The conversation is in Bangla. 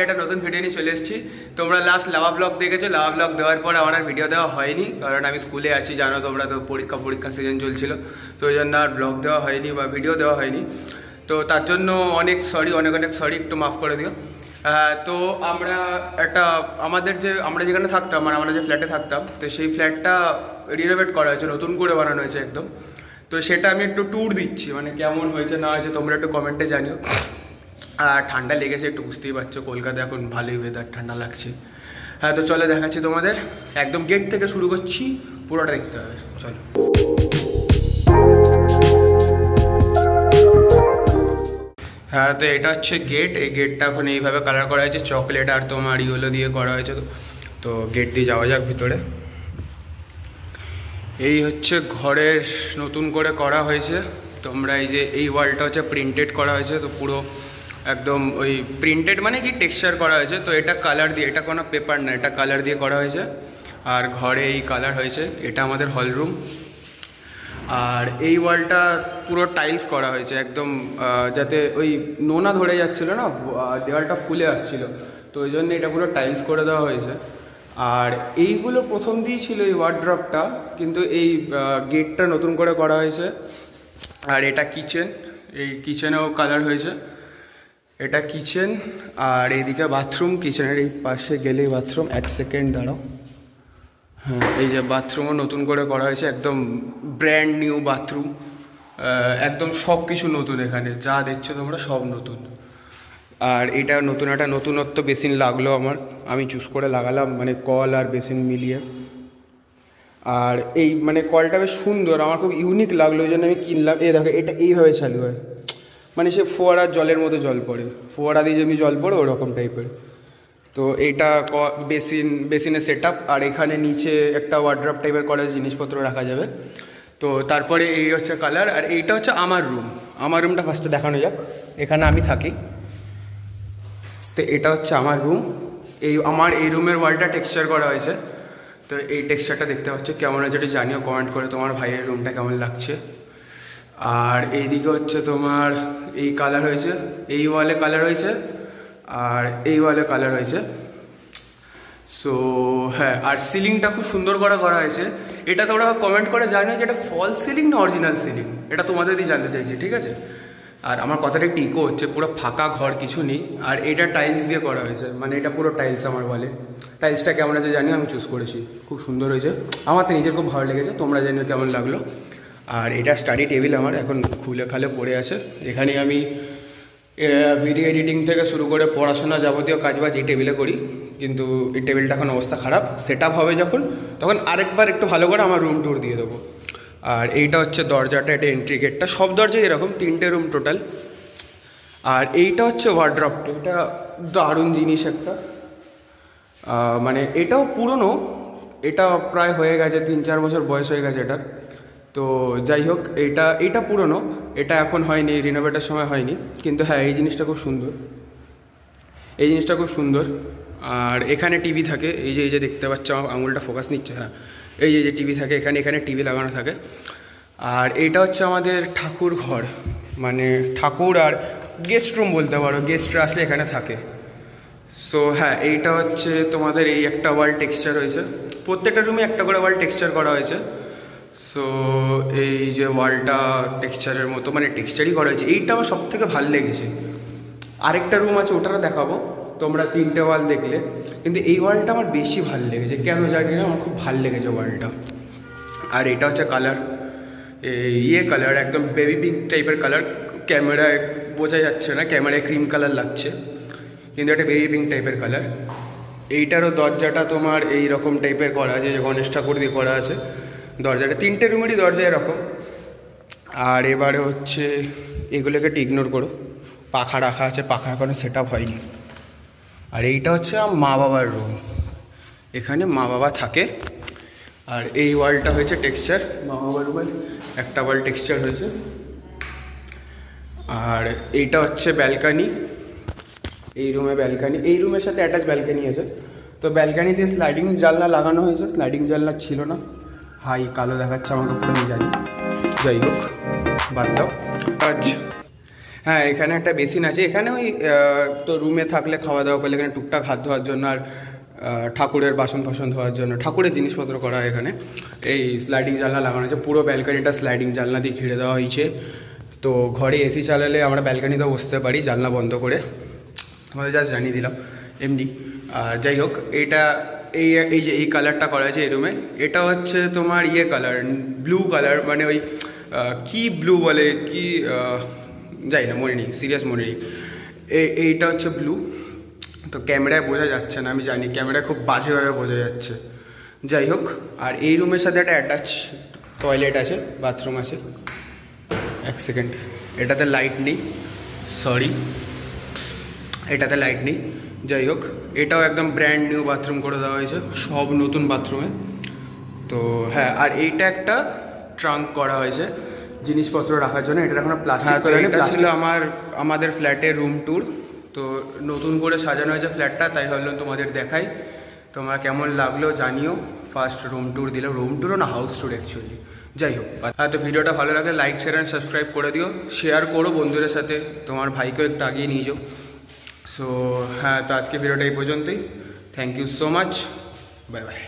একটা নতুন ভিডিও নিয়ে চলে এসেছি। তোমরা লাস্ট লাভা ব্লগ দেখেছো, লাভা ব্লগ দেওয়ার পর আমার আর ভিডিও দেওয়া হয়নি, কারণ আমি স্কুলে আছি, জানো তোমরা তো, পরীক্ষা সিজন চলছিল, তো ওই জন্য আর ব্লগ দেওয়া হয়নি বা ভিডিও দেওয়া হয়নি। তো তার জন্য অনেক সরি, একটু মাফ করে দিও। তো আমরা আমরা যেখানে থাকতাম, মানে আমরা যে ফ্ল্যাটে থাকতাম, তো সেই ফ্ল্যাটটা রিনোভেট করা হয়েছে, নতুন করে বানানো হয়েছে একদম। তো সেটা আমি একটু ট্যুর দিচ্ছি, মানে কেমন হয়েছে না হয়েছে তোমরা একটু কমেন্টে জানিও। আর ঠান্ডা লেগেছে একটু, বুঝতেই পারছো, কলকাতা এখন ভালোই ওয়েদার, ঠান্ডা লাগছে। হ্যাঁ, তো চলো দেখাচ্ছি তোমাদের, একদম গেট থেকে শুরু করছি, পুরোটা দেখতে হবে, চলো। হ্যাঁ, তো এটা হচ্ছে গেট। এই গেটটা এখন এইভাবে কালার করা হয়েছে, চকলেট আর তোমার ইয়েলো দিয়ে করা হয়েছে। তো গেট দিয়ে যাওয়া যাক ভিতরে। এই হচ্ছে ঘরের নতুন করে করা হয়েছে। তোমরা এই ওয়ালটা হচ্ছে প্রিন্টেড করা হয়েছে, তো পুরো একদম ওই প্রিন্টেড মানে কি টেক্সচার করা হয়েছে। তো এটা কালার দিয়ে, এটা কোনো পেপার না, এটা কালার দিয়ে করা হয়েছে। আর ঘরে এই কালার হয়েছে, এটা আমাদের হল রুম। আর এই ওয়ালটা পুরো টাইলস করা হয়েছে একদম, যাতে ওই নোনা ধরে যাচ্ছিলো না, দেওয়ালটা ফুলে আসছিল, তো ওই জন্য এটা পুরো টাইলস করে দেওয়া হয়েছে। আর এইগুলো প্রথম দিয়েই ছিল এই ওয়ার্ড্রপটা, কিন্তু এই গেটটা নতুন করে করা হয়েছে। আর এটা কিচেন, এই কিচেনেও কালার হয়েছে, এটা কিচেন। আর এইদিকে বাথরুম, কিচেনের এই পাশে গেলেই বাথরুম। এক সেকেন্ড দাঁড়াও। হ্যাঁ, এই যে বাথরুমও নতুন করে করা হয়েছে, একদম ব্র্যান্ড নিউ বাথরুম, একদম সব কিছু নতুন, এখানে যা দেখছো তোমরা সব নতুন। আর এটা নতুন একটা নতুনত্ব বেসিন লাগলো আমার, আমি চুজ করে লাগালাম, মানে কল আর বেসিন মিলিয়ে। আর এই মানে কলটা বেশ সুন্দর, আমার খুব ইউনিক লাগলো, ওই জন্য আমি কিনলাম। দেখো, এটা এইভাবে চালু হয়, মানে সে ফোয়ারার জলের মতো জল পড়ে, ফোয়ারা দিয়ে যেমনি জল পড়ে ওরকম টাইপের। তো এইটা বেসিনের সেট আপ। আর এখানে নিচে একটা ওয়ার্ড্রপ টাইপের করা জিনিসপত্র রাখা যাবে। তো তারপরে এই হচ্ছে কালার। আর এইটা হচ্ছে আমার রুম, আমার রুমটা ফার্স্টে দেখানো যাক। এখানে আমি থাকি, তো এটা হচ্ছে আমার রুম। আমার এই রুমের ওয়ালটা টেক্সচার করা হয়েছে। তো এই টেক্সচারটা দেখতে পাচ্ছ, কেমন আছে এটা জানিও কমেন্ট করে, তোমার ভাইয়ের রুমটা কেমন লাগছে। আর এইদিকে হচ্ছে তোমার এই কালার হয়েছে, এই ওয়ালে কালার হয়েছে, আর এই ওয়ালে কালার হয়েছে। সো হ্যাঁ, আর সিলিংটা খুব সুন্দর করে করা হয়েছে। এটা তোমরা কমেন্ট করে জানিও যে এটা ফলস সিলিং না অরিজিনাল সিলিং, এটা তোমাদেরই জানতে চাইছি, ঠিক আছে। আর আমার কথাটা একটু ইকো হচ্ছে, পুরো ফাঁকা ঘর, কিছু নেই। আর এটা টাইলস দিয়ে করা হয়েছে, মানে এটা পুরো টাইলস আমার বলে। টাইলসটা কেমন আছে জানিও, আমি চুজ করেছি, খুব সুন্দর হয়েছে, আমার তো নিজের খুব ভালো লেগেছে, তোমরা জানিও কেমন লাগলো। আর এটা স্টাডি টেবিল আমার, এখন খুলে খালে পড়ে আছে। এখানে আমি ভিডিও এডিটিং থেকে শুরু করে পড়াশোনা যাবতীয় কাজবাজ এই টেবিলে করি, কিন্তু এই টেবিলটা এখন অবস্থা খারাপ। সেট আপ হবে যখন, তখন আরেকবার একটু ভালো করে আমার রুম ট্যুর দিয়ে দেবো। আর এইটা হচ্ছে দরজাটা, এটা এন্ট্রি গেটটা, সব দরজাই এরকম, 3টে রুম টোটাল। আর এইটা হচ্ছে ওয়ার্ড্রপটা, এটা দারুণ জিনিস একটা, মানে এটাও পুরনো, এটা প্রায় হয়ে গেছে 3-4 বছর বয়স হয়ে গেছে এটা। তো যাই হোক, এটা পুরনো, এটা এখন হয়নি, রিনোভেটের সময় হয়নি, কিন্তু হ্যাঁ এই জিনিসটা খুব সুন্দর, এই জিনিসটা খুব সুন্দর। আর এখানে টিভি থাকে, এই যে দেখতে পাচ্ছ, আমার আঙুলটা ফোকাস নিচ্ছে, হ্যাঁ এই যে টিভি থাকে, এখানে টিভি লাগানো থাকে। আর এইটা হচ্ছে আমাদের ঠাকুর ঘর, মানে ঠাকুর আর গেস্ট রুম বলতে পারো, গেস্টরা আসলে এখানে থাকে। সো হ্যাঁ, এইটা হচ্ছে তোমাদের এই একটা ওয়াল টেক্সচার হয়েছে, প্রত্যেকটা রুমে একটা করে ওয়াল টেক্সচার করা হয়েছে। সো এই যে ওয়ালটা টেক্সচারের মতো, মানে টেক্সচারই করা হয়েছে, এইটা আমার সব থেকে ভালো লেগেছে। আরেকটা রুম আছে, ওটা দেখাবো, তোমরা 3টে ওয়াল দেখলে, কিন্তু এই ওয়ালটা আমার বেশি ভালো লেগেছে, কেন জানি না, আমার খুব ভালো লেগেছে ওয়ালটা। আর এটা হচ্ছে কালার, কালার একদম বেবি পিঙ্ক টাইপের কালার, ক্যামেরায় বোঝা যাচ্ছে না, ক্যামেরায় ক্রিম কালার লাগছে, কিন্তু একটা বেবি পিঙ্ক টাইপের কালার। এইটারও দরজাটা তোমার এই রকম টাইপের করা আছে, যে গণেশ ঠাকুর দিয়ে করা আছে দরজাটা, 3টে রুমেরই দরজা এরকম। আর এবারে হচ্ছে এগুলোকে একটু ইগনোর করো, পাখা রাখা আছে, পাখা এখনো সেট আপ হয়নি। আর এইটা হচ্ছে মা বাবার রুম, এখানে মা বাবা থাকে। আর এই ওয়ালটা হয়েছে টেক্সচার, মা বাবার রুমে একটা ওয়াল টেক্সচার হয়েছে। আর এইটা হচ্ছে ব্যালকানি, এই রুমে ব্যালকানি, এই রুমের সাথে অ্যাটাচ ব্যালকানি আছে। তো ব্যালকানিতে স্লাইডিং জানলা লাগানো হয়েছে, স্লাইডিং জানলা ছিল না। হাই কালো দেখাচ্ছে আমাকে, পুরো আমি জানি, যাই হোক বাদ দাও। হ্যাঁ, এখানে একটা বেসিন আছে। এখানে ওই তো রুমে থাকলে খাওয়া দাওয়া করলে এখানে টুকটাক হাত ধোয়ার জন্য আর ঠাকুরের বাসন ফাসন ধোয়ার জন্য ঠাকুরের জিনিসপত্র করা হয় এখানে। এই স্লাইডিং জানলা লাগানো আছে, পুরো ব্যালকানিটা স্লাইডিং জানলা দিয়ে ঘিরে দেওয়া হয়েছে। তো ঘরে এসি চালালে আমরা ব্যালকানিতেও বসতে পারি জানলা বন্ধ করে, আমাদের জাস্ট জানিয়ে দিলাম এমনি। আর যাই হোক, এইটা এই যে এই কালারটা করা আছে এই রুমে, এটা হচ্ছে তোমার ইয়ে কালার, ব্লু কালার, মানে ওই কি ব্লু বলে কি যাই না, মনে নেই, সিরিয়াস মনে নেই। এইটা হচ্ছে ব্লু। তো ক্যামেরায় বোঝা যাচ্ছে না, আমি জানি ক্যামেরায় খুব বাজেভাবে বোঝা যাচ্ছে। যাই হোক, আর এই রুমের সাথে একটা অ্যাটাচ টয়লেট আছে, বাথরুম আছে। এক সেকেন্ড, এটাতে লাইট নেই, সরি, এটাতে লাইট নেই। যাই হোক, এটাও একদম ব্র্যান্ড নিউ বাথরুম করে দেওয়া হয়েছে, সব নতুন বাথরুমে। তো হ্যাঁ, আর এইটা একটা ট্রাঙ্ক করা হয়েছে জিনিসপত্র রাখার জন্য, এটা এখনো প্লাস্টিক। তো এটা ছিল আমাদের ফ্ল্যাটের রুম ট্যুর। তো নতুন করে সাজানো হয়েছে ফ্ল্যাটটা, তাই ভাবলাম তোমাদের দেখাই। তোমার কেমন লাগলো জানিও। ফার্স্ট রুম ট্যুর দিলাম, রুম ট্যুরও না, হাউস ট্যুর অ্যাকচুয়ালি। যাই হোক, হ্যাঁ, তো ভিডিওটা ভালো লাগলে লাইক শেয়ার অ্যান্ড সাবস্ক্রাইব করে দিও, শেয়ার করো বন্ধুদের সাথে, তোমার ভাইকেও একটু আগিয়ে নিয়ে যাও। সো হ্যাঁ, তো আজকে ভিডিওটা এই পর্যন্তই। Thank you so much, bye by.